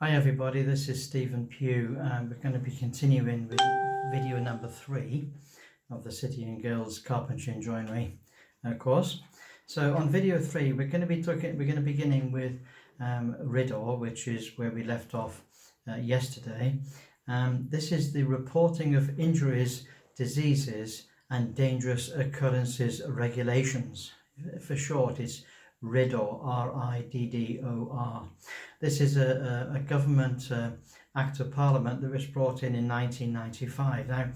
Hi everybody, this is Stephen Pugh and we're going to be continuing with video number 3 of the City and Guilds Carpentry and Joinery course. So on video 3 we're going to be beginning with RIDDOR, which is where we left off yesterday. This is the reporting of injuries, diseases and dangerous occurrences regulations. For short, it's RIDDOR, R-I-D-D-O-R. This is a government Act of Parliament that was brought in 1995. Now,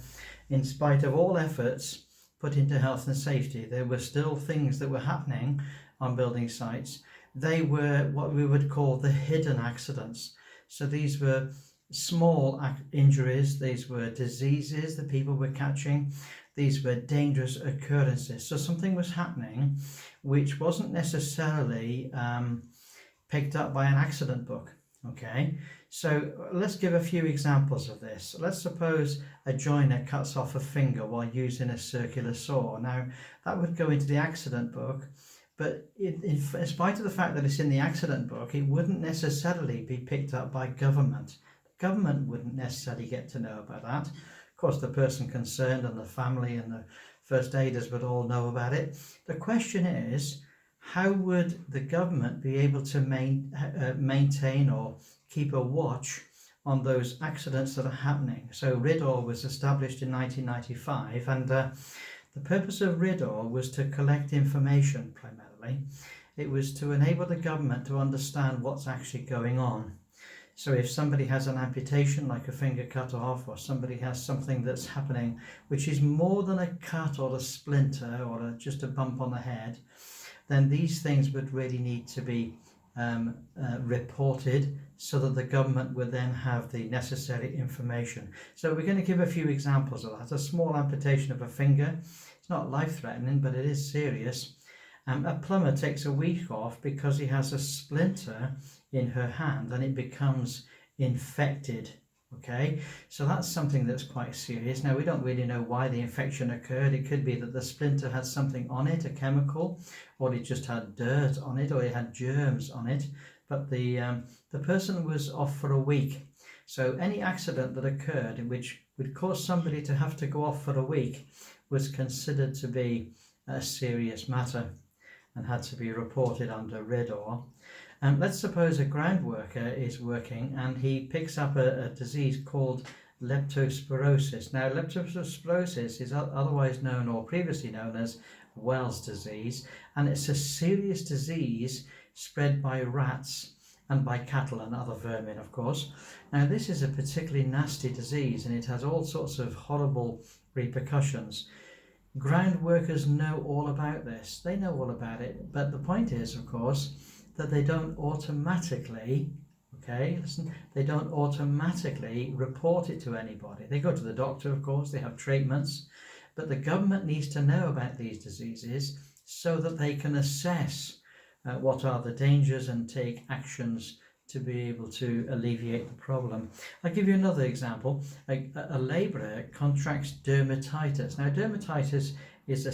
in spite of all efforts put into health and safety, there were still things that were happening on building sites. They were what we would call the hidden accidents. So these were small injuries, these were diseases that people were catching, these were dangerous occurrences. So something was happening which wasn't necessarily picked up by an accident book. Okay, so let's give a few examples of this. Let's suppose a joiner cuts off a finger while using a circular saw. Now that would go into the accident book, but in spite of the fact that it's in the accident book, it wouldn't necessarily be picked up by government. The government wouldn't necessarily get to know about that. Of course, the person concerned and the family and the first aiders would all know about it. The question is, how would the government be able to maintain or keep a watch on those accidents that are happening? So RIDDOR was established in 1995, and the purpose of RIDDOR was to collect information primarily. It was to enable the government to understand what's actually going on. So if somebody has an amputation, like a finger cut off, or somebody has something that's happening which is more than a cut or a splinter or just a bump on the head, then these things would really need to be reported so that the government would then have the necessary information. So we're going to give a few examples of that. A small amputation of a finger, it's not life-threatening, but it is serious. A plumber takes a week off because he has a splinter in her hand and it becomes infected. Okay, so that's something that's quite serious. Now we don't really know why the infection occurred. It could be that the splinter had something on it, a chemical, or it just had dirt on it, or it had germs on it. But the person was off for a week. So any accident that occurred which would cause somebody to have to go off for a week was considered to be a serious matter and had to be reported under RIDDOR. Let's suppose a ground worker is working and he picks up a disease called leptospirosis. Now, leptospirosis is otherwise known or previously known as Wells disease, and it's a serious disease spread by rats and by cattle and other vermin, of course. Now, this is a particularly nasty disease and it has all sorts of horrible repercussions. Ground workers know all about this. They know all about it, but the point is, of course, that they don't automatically, they don't automatically report it to anybody. They go to the doctor, of course, they have treatments, but the government needs to know about these diseases so that they can assess what are the dangers and take actions to be able to alleviate the problem. I'll give you another example. A labourer contracts dermatitis. Now, dermatitis is a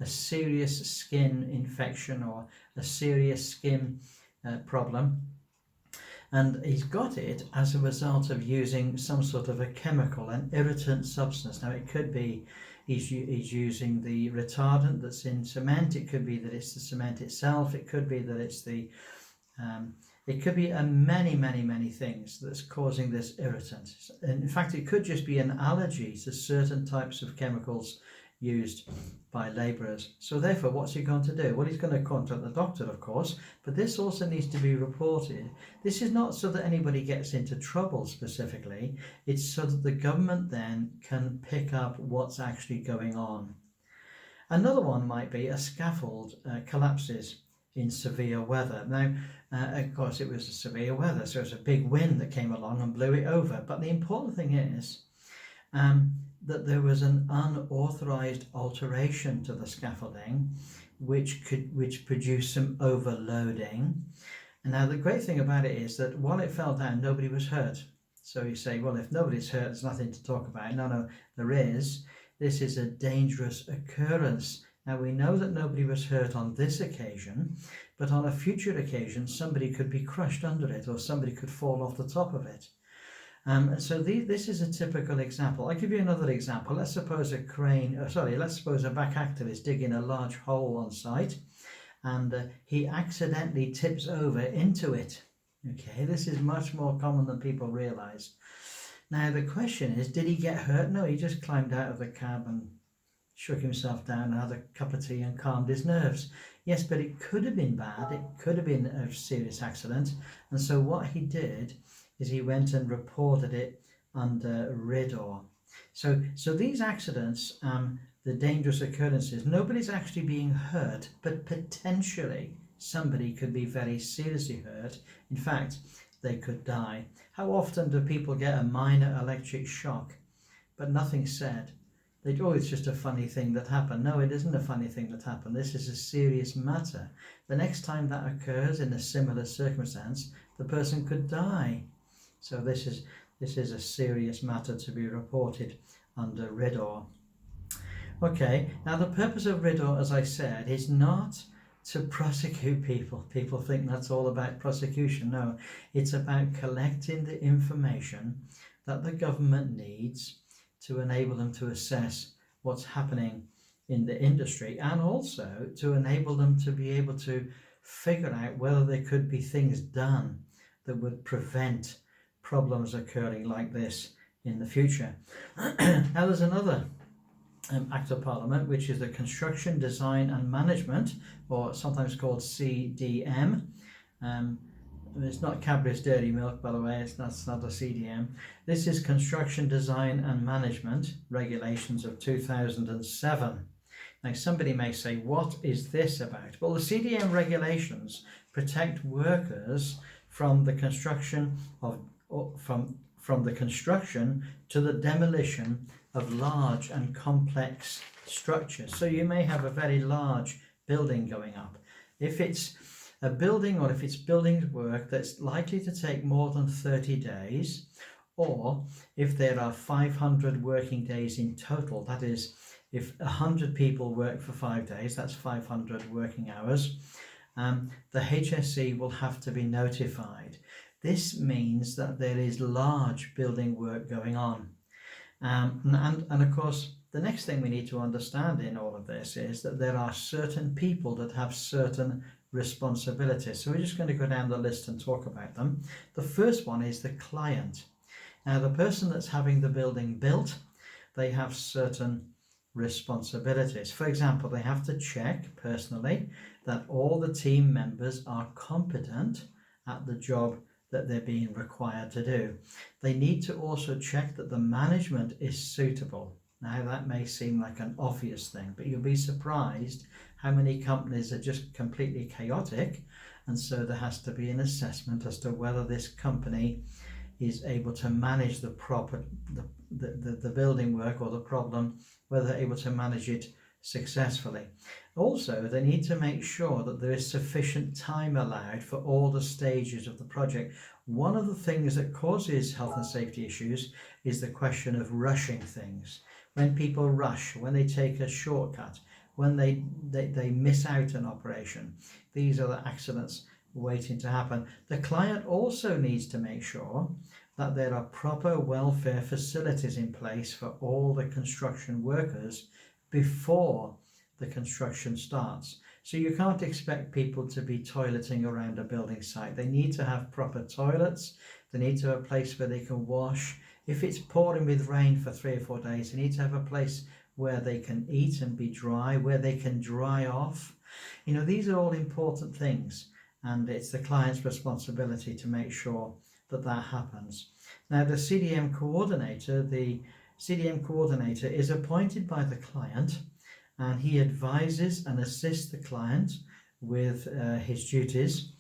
serious skin infection or a serious skin problem. And he's got it as a result of using some sort of a chemical, an irritant substance. Now, it could be he's using the retardant that's in cement. It could be that it's the cement itself. It could be that it's the it could be many things that's causing this irritant. In fact, it could just be an allergy to certain types of chemicals used by labourers. So therefore, what's he going to do? Well, he's going to contact the doctor, of course, but this also needs to be reported. This is not so that anybody gets into trouble specifically. It's so that the government then can pick up what's actually going on. Another one might be a scaffold collapses in severe weather. Now, of course, it was severe weather, so it was a big wind that came along and blew it over. But the important thing is that there was an unauthorized alteration to the scaffolding, which produced some overloading. And now the great thing about it is that while it fell down, nobody was hurt. So you say, well, if nobody's hurt, there's nothing to talk about. No, there is. This is a dangerous occurrence Now we know that nobody was hurt on this occasion, but on a future occasion somebody could be crushed under it or somebody could fall off the top of it. This is a typical example. I'll give you another example. Let's suppose let's suppose a back actor is digging a large hole on site and he accidentally tips over into it. Okay, this is much more common than people realise. Now the question is, did he get hurt? No, he just climbed out of the cab and shook himself down and had a cup of tea and calmed his nerves. Yes, but it could have been bad. It could have been a serious accident. And so what he did is he went and reported it under RIDDOR. So these accidents, the dangerous occurrences, nobody's actually being hurt, but potentially somebody could be very seriously hurt. In fact, they could die. How often do people get a minor electric shock, but nothing's said? They go, oh, it's just a funny thing that happened. No, it isn't a funny thing that happened. This is a serious matter. The next time that occurs in a similar circumstance, the person could die. So this is a serious matter to be reported under RIDDOR. Okay, now the purpose of RIDDOR, as I said, is not to prosecute people. People think that's all about prosecution. No, it's about collecting the information that the government needs to enable them to assess what's happening in the industry, and also to enable them to be able to figure out whether there could be things done that would prevent problems occurring like this in the future. Now there's another Act of Parliament, which is the Construction Design and Management, or sometimes called CDM. It's not Cadbury's Dairy Milk, by the way. That's not a CDM. This is Construction Design and Management Regulations of 2007. Now somebody may say, what is this about? Well, the CDM regulations protect workers from the construction from the construction to the demolition of large and complex structures. So you may have a very large building going up. If it's a building, or if it's building work that's likely to take more than 30 days, or if there are 500 working days in total, that is, if 100 people work for 5 days, that's 500 working hours, the HSE will have to be notified. This means that there is large building work going on. And of course, the next thing we need to understand in all of this is that there are certain people that have certain responsibilities. So we're just going to go down the list and talk about them. The first one is the client. Now, the person that's having the building built, they have certain responsibilities. For example, they have to check personally that all the team members are competent at the job that they're being required to do. They need to also check that the management is suitable. Now that may seem like an obvious thing, but you'll be surprised how many companies are just completely chaotic, and so there has to be an assessment as to whether this company is able to manage the building work or the problem, whether they're able to manage it successfully. Also, they need to make sure that there is sufficient time allowed for all the stages of the project. One of the things that causes health and safety issues is the question of rushing things. When people rush, when they take a shortcut, when they miss out an operation, these are the accidents waiting to happen. The client also needs to make sure that there are proper welfare facilities in place for all the construction workers before the construction starts. So you can't expect people to be toileting around a building site. They need to have proper toilets. They need to have a place where they can wash. If it's pouring with rain for 3 or 4 days, they need to have a place where they can eat and be dry, where they can dry off. You know, these are all important things, and it's the client's responsibility to make sure that that happens. Now, the CDM coordinator is appointed by the client, and he advises and assists the client with his duties,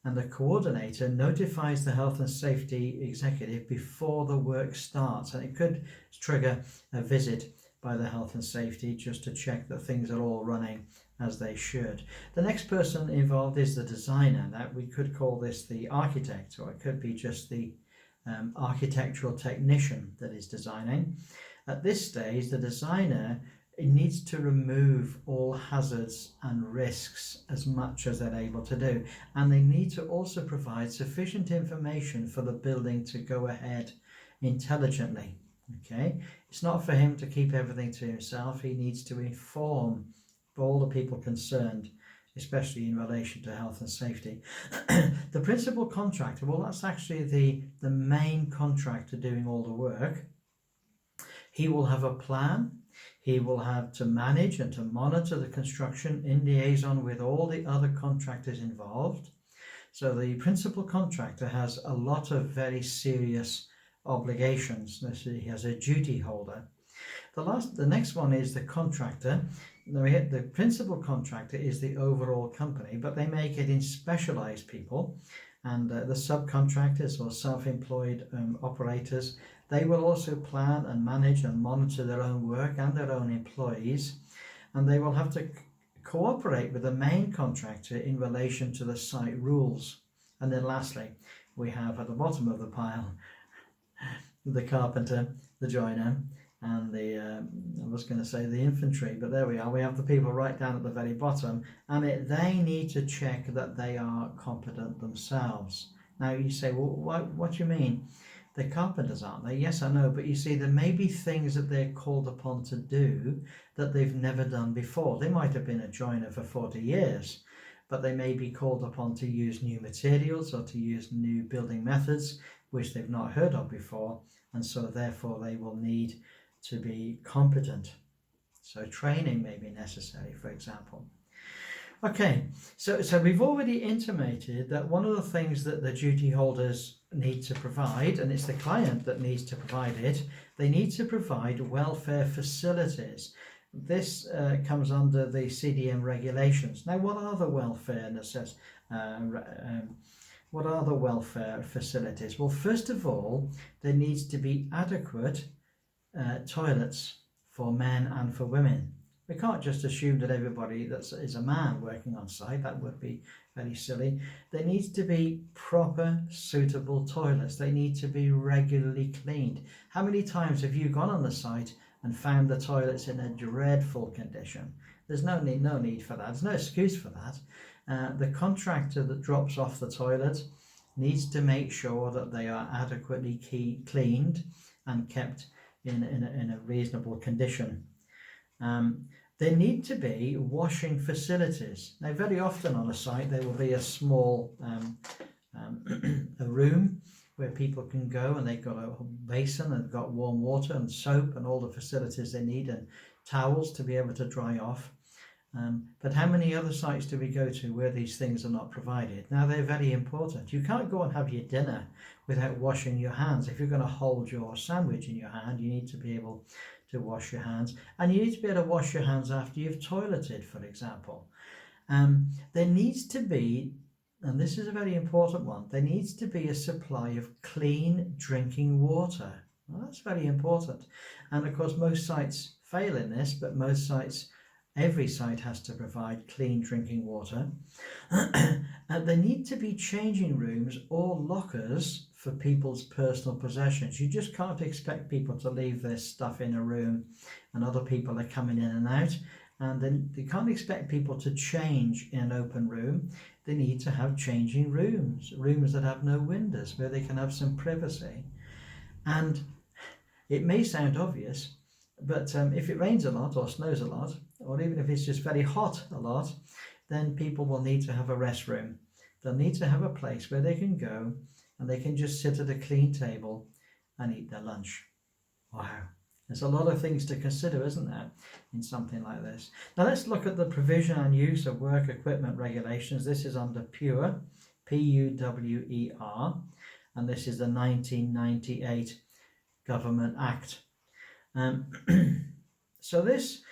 and the coordinator notifies the health and safety executive before the work starts, and it could trigger a visit by the health and safety just to check that things are all running as they should. The next person involved is the designer. Now, we could call this the architect, or it could be just the architectural technician that is designing. At this stage, the designer it needs to remove all hazards and risks as much as they're able to do. And they need to also provide sufficient information for the building to go ahead intelligently. Okay, it's not for him to keep everything to himself. He needs to inform all the people concerned, especially in relation to health and safety. The principal contractor, well, that's actually the main contractor doing all the work. He will have a plan. He will have to manage and to monitor the construction in liaison with all the other contractors involved. So the principal contractor has a lot of very serious obligations. He has a duty holder. The next one is the contractor. The principal contractor is the overall company, but they make it in specialized people, and the subcontractors or self-employed operators, they will also plan and manage and monitor their own work and their own employees, and they will have to cooperate with the main contractor in relation to the site rules. And then lastly, we have at the bottom of the pile the carpenter, the joiner, and I was going to say the infantry, but there we are. We have the people right down at the very bottom, and they need to check that they are competent themselves. Now you say, well, what do you mean? They're carpenters, aren't they? Yes, I know, but you see, there may be things that they're called upon to do that they've never done before. They might have been a joiner for 40 years, but they may be called upon to use new materials or to use new building methods which they've not heard of before, and so therefore they will need to be competent. So training may be necessary, for example. Okay, so we've already intimated that one of the things that the duty holders need to provide, and it's the client that needs to provide it, they need to provide welfare facilities. This comes under the CDM regulations. Now, what are the welfare what are the welfare facilities? Well, first of all, there needs to be adequate toilets for men and for women. We can't just assume that everybody is a man working on site. That would be very silly. There needs to be proper, suitable toilets. They need to be regularly cleaned. How many times have you gone on the site and found the toilets in a dreadful condition? There's no need for that. There's no excuse for that. The contractor that drops off the toilet needs to make sure that they are adequately cleaned and kept in a reasonable condition. There need to be washing facilities. Now, very often on a site there will be a small a room where people can go, and they've got a basin and they've got warm water and soap and all the facilities they need and towels to be able to dry off. But how many other sites do we go to where these things are not provided? Now, they're very important. You can't go and have your dinner without washing your hands. If you're going to hold your sandwich in your hand, you need to be able to wash your hands, and you need to be able to wash your hands after you've toileted, for example. There needs to be, and this is a very important one, there needs to be a supply of clean drinking water. Well, that's very important. And of course, most sites fail in this, but every site has to provide clean drinking water. There need to be changing rooms or lockers for people's personal possessions. You just can't expect people to leave their stuff in a room and other people are coming in and out. And then you can't expect people to change in an open room. They need to have changing rooms that have no windows, where they can have some privacy. And it may sound obvious, but if it rains a lot or snows a lot, or even if it's just very hot a lot, then people will need to have a restroom. They'll need to have a place where they can go and they can just sit at a clean table and eat their lunch. Wow. There's a lot of things to consider, isn't there, in something like this? Now let's look at the provision and use of work equipment regulations. This is under PUWER, P-U-W-E-R, and this is the 1998 Government Act. So this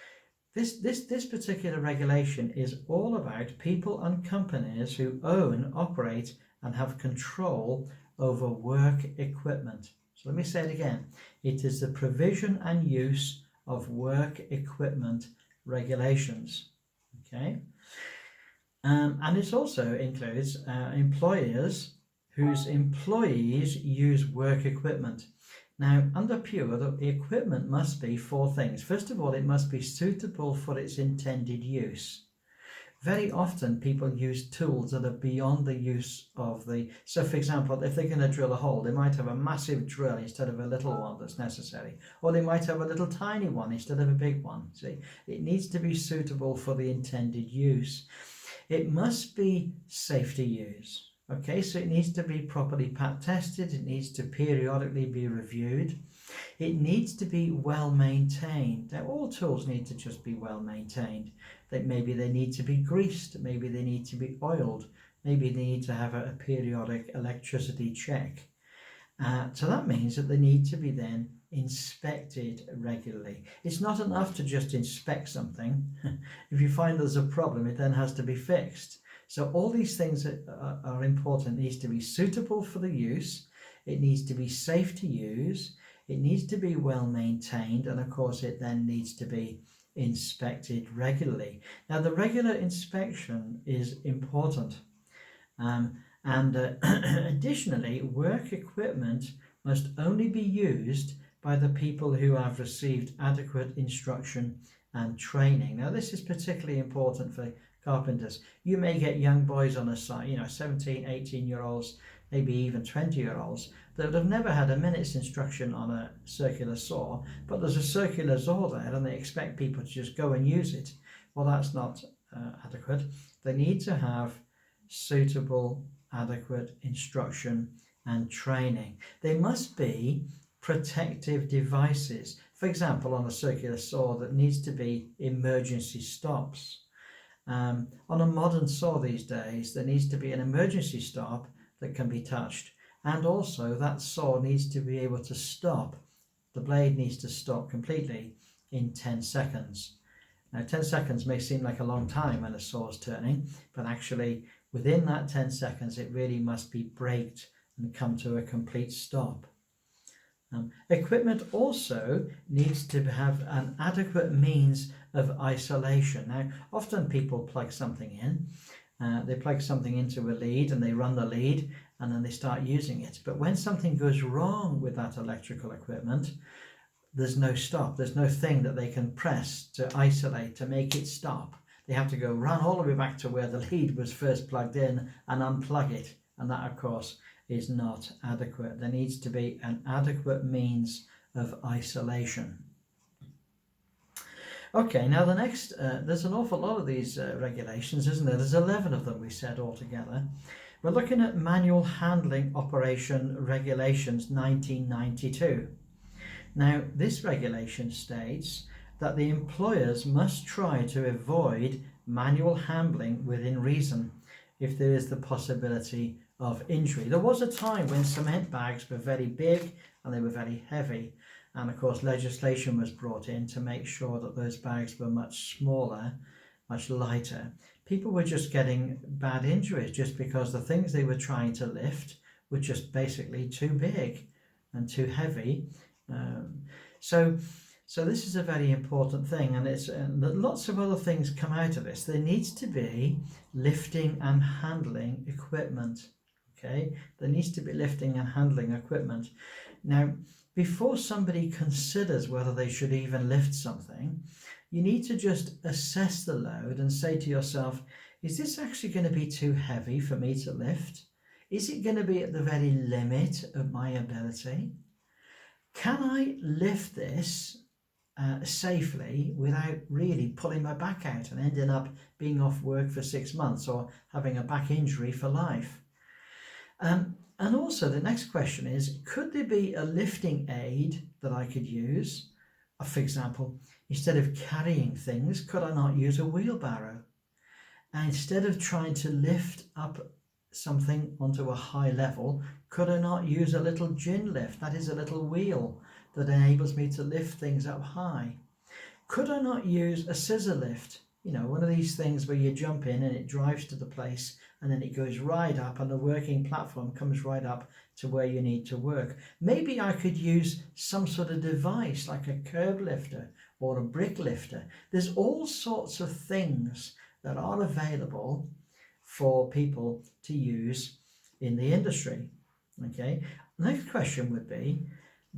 particular regulation is all about people and companies who own, operate, and have control over work equipment. So let me say it again. It is the provision and use of work equipment regulations. Okay, and it also includes employers whose employees use work equipment. Now, under PUWER, the equipment must be 4 things. First of all, it must be suitable for its intended use. Very often people use tools that are beyond the use of the... So for example, if they're going to drill a hole, they might have a massive drill instead of a little one that's necessary. Or they might have a little tiny one instead of a big one. See, it needs to be suitable for the intended use. It must be safe to use. Okay, so it needs to be properly pat tested. It needs to periodically be reviewed. It needs to be well maintained. Now, all tools need to just be well maintained. That maybe they need to be greased, maybe they need to be oiled, maybe they need to have a periodic electricity check. So that means that they need to be then inspected regularly. It's not enough to just inspect something. If you find there's a problem, it then has to be fixed. So all these things are important. It needs to be suitable for the use, it needs to be safe to use, it needs to be well maintained, and of course it then needs to be inspected regularly. Now, the regular inspection is important, additionally, work equipment must only be used by the people who have received adequate instruction and training. Now, this is particularly important for carpenters. You may get young boys on a site, 17, 18-year-olds, maybe even 20-year-olds, that have never had a minute's instruction on a circular saw, but there's a circular saw there and they expect people to just go and use it. Well, that's not adequate. They need to have suitable, adequate instruction and training. They must be protective devices. For example, on a circular saw, that needs to be emergency stops. On a modern saw these days, there needs to be an emergency stop that can be touched, and also that saw needs to be able to stop. The blade needs to stop completely in 10 seconds. Now, 10 seconds may seem like a long time when a saw is turning, but actually within that 10 seconds it really must be braked and come to a complete stop. Equipment also needs to have an adequate means of isolation. Now, often people plug something in, they plug something into a lead and they run the lead and then they start using it. But when something goes wrong with that electrical equipment, there's no stop. There's no thing that they can press to isolate, to make it stop. They have to go run all the way back to where the lead was first plugged in and unplug it. And that, of course, is not adequate. There needs to be an adequate means of isolation. Okay, now the next, there's an awful lot of these regulations, isn't there? There's 11 of them, we said, altogether. We're looking at Manual Handling Operation Regulations 1992. Now, this regulation states that the employers must try to avoid manual handling within reason if there is the possibility of injury. There was a time when cement bags were very big and they were very heavy, and of course legislation was brought in to make sure that those bags were much smaller, much lighter. People were just getting bad injuries just because the things they were trying to lift were just basically too big and too heavy. So this is a very important thing, and it's lots of other things come out of this. There needs to be lifting and handling equipment. Okay, there needs to be lifting and handling equipment. Now, before somebody considers whether they should even lift something, you need to just assess the load and say to yourself, is this actually going to be too heavy for me to lift? Is it going to be at the very limit of my ability? Can I lift this safely without really pulling my back out and ending up being off work for 6 months or having a back injury for life? And also the next question is, could there be a lifting aid that I could use? For example, instead of carrying things, could I not use a wheelbarrow? And instead of trying to lift up something onto a high level, could I not use a little gin lift? That is a little wheel that enables me to lift things up high. Could I not use a scissor lift? You know, one of these things where you jump in and it drives to the place and then it goes right up and the working platform comes right up to where you need to work. Maybe I could use some sort of device like a curb lifter or a brick lifter. There's all sorts of things that are available for people to use in the industry. Okay, next question would be,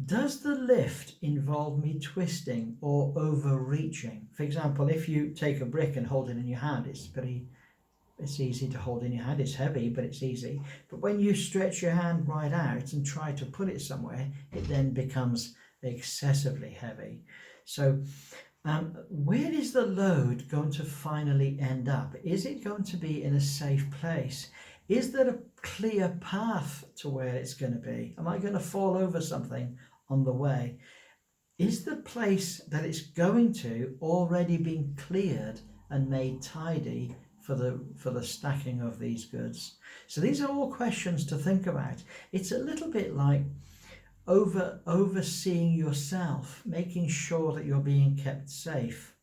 Does the lift involve me twisting or overreaching? For example, if you take a brick and hold it in your hand, it's easy to hold in your hand. It's heavy, but it's easy. But when you stretch your hand right out and try to put it somewhere, it then becomes excessively heavy. So where is the load going to finally end up? Is it going to be in a safe place? Is there a clear path to where it's going to be? Am I going to fall over something on the way? Is the place that it's going to already been cleared and made tidy for the stacking of these goods? So these are all questions to think about. It's a little bit like overseeing yourself, making sure that you're being kept safe.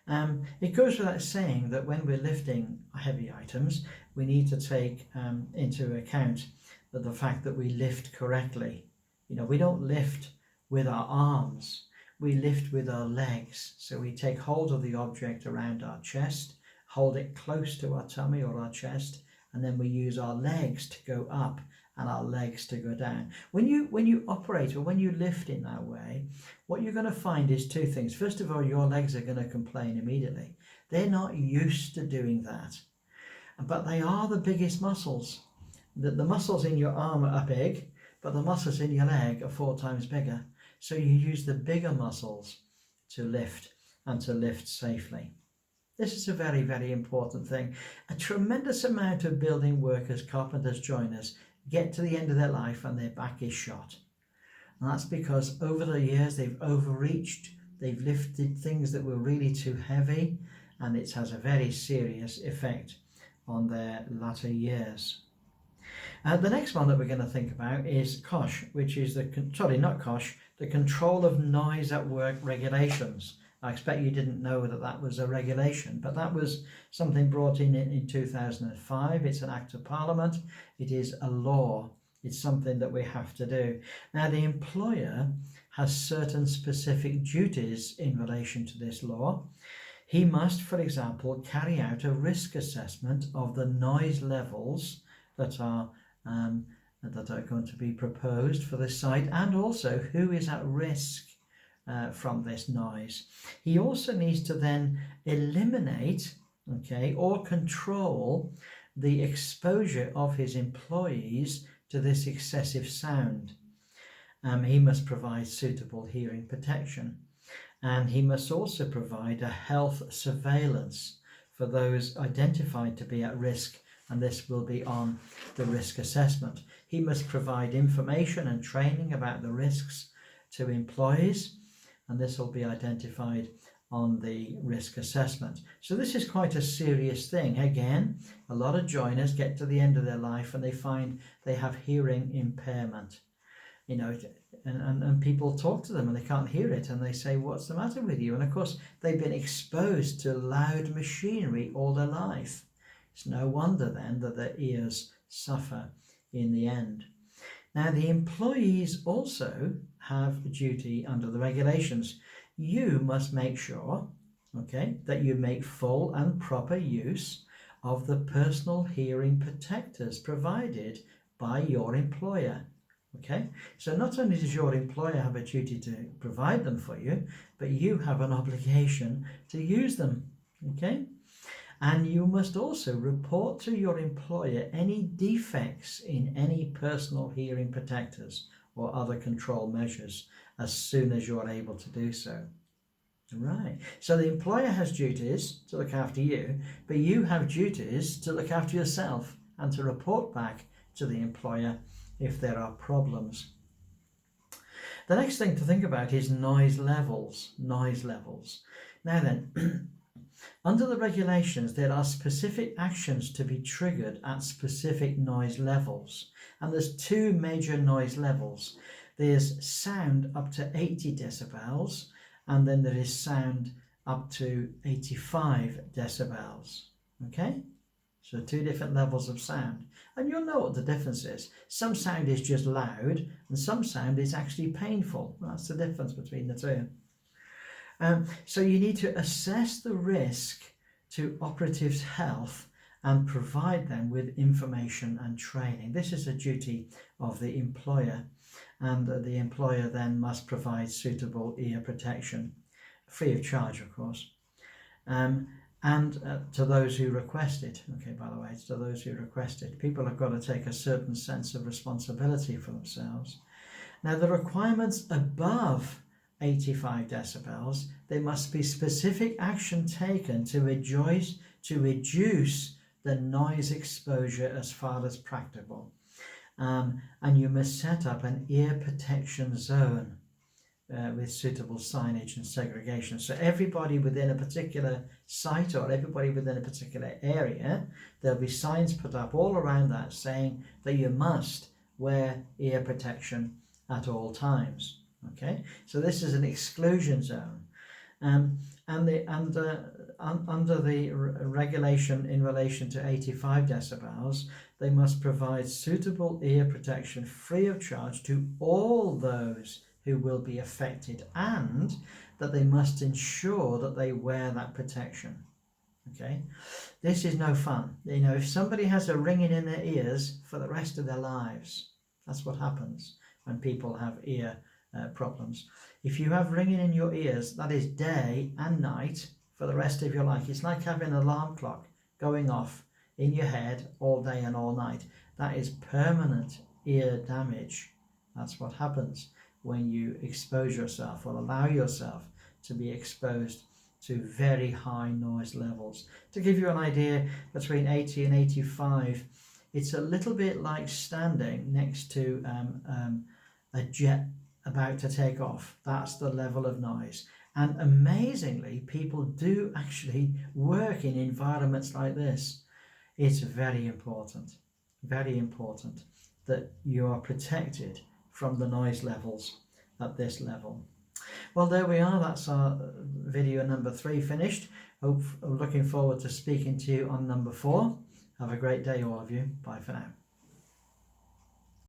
It goes without saying that when we're lifting heavy items, we need to take into account the fact that we lift correctly. We don't lift with our arms, we lift with our legs. So we take hold of the object around our chest, hold it close to our tummy or our chest, and then we use our legs to go up and our legs to go down. When you operate or when you lift in that way, what you're going to find is two things. First of all, your legs are going to complain immediately. They're not used to doing that, but they are the biggest muscles. The muscles in your arm are big, but the muscles in your leg are 4 times bigger. So you use the bigger muscles to lift and to lift safely. This is a very, very important thing. A tremendous amount of building workers, carpenters, joiners get to the end of their life and their back is shot. And that's because over the years they've overreached, they've lifted things that were really too heavy, and it has a very serious effect on their latter years. The next one that we're going to think about is COSH, which is the control of noise at work regulations. I expect you didn't know that was a regulation, but that was something brought in 2005. It's an act of parliament. It is a law. It's something that we have to do. Now, the employer has certain specific duties in relation to this law. He must, for example, carry out a risk assessment of the noise levels that are going to be proposed for this site, and also who is at risk from this noise. He also needs to then eliminate, or control the exposure of his employees to this excessive sound. He must provide suitable hearing protection, and he must also provide a health surveillance for those identified to be at risk, and this will be on the risk assessment. He must provide information and training about the risks to employees, and this will be identified on the risk assessment. So this is quite a serious thing. Again, a lot of joiners get to the end of their life and they find they have hearing impairment. And people talk to them and they can't hear it, and they say, what's the matter with you? And of course, they've been exposed to loud machinery all their life. It's no wonder then that their ears suffer in the end. Now, the employees also have a duty under the regulations. You must make sure, that you make full and proper use of the personal hearing protectors provided by your employer. So not only does your employer have a duty to provide them for you, but you have an obligation to use them. And you must also report to your employer any defects in any personal hearing protectors or other control measures as soon as you're able to do so. Right. So the employer has duties to look after you, but you have duties to look after yourself and to report back to the employer if there are problems. The next thing to think about is noise levels. Noise levels. Now then, under the regulations, there are specific actions to be triggered at specific noise levels. And there's 2 major noise levels. There's sound up to 80 decibels, and then there is sound up to 85 decibels. So 2 different levels of sound. And you'll know what the difference is. Some sound is just loud, and some sound is actually painful. That's the difference between the 2. So you need to assess the risk to operatives' health and provide them with information and training. This is a duty of the employer, and the employer then must provide suitable ear protection, free of charge, of course, and to those who request it. Okay, by the way, it's to those who request it. People have got to take a certain sense of responsibility for themselves. Now, the requirements above 85 decibels, there must be specific action taken to reduce the noise exposure as far as practicable. And you must set up an ear protection zone with suitable signage and segregation. So everybody within a particular site or everybody within a particular area, there'll be signs put up all around that saying that you must wear ear protection at all times. Okay, so this is an exclusion zone, under the regulation in relation to 85 decibels, they must provide suitable ear protection free of charge to all those who will be affected, and that they must ensure that they wear that protection. Okay, this is no fun. You know, if somebody has a ringing in their ears for the rest of their lives, that's what happens when people have ear problems. If you have ringing in your ears, that is day and night for the rest of your life. It's like having an alarm clock going off in your head all day and all night. That is permanent ear damage. That's what happens when you expose yourself or allow yourself to be exposed to very high noise levels. To give you an idea, between 80 and 85, it's a little bit like standing next to a jet about to take off. That's the level of noise. And amazingly, people do actually work in environments like this. It's very important that you are protected from the noise levels at this level. Well, there we are. That's our video number 3 finished. Looking forward to speaking to you on number 4. Have a great day, all of you. Bye for now.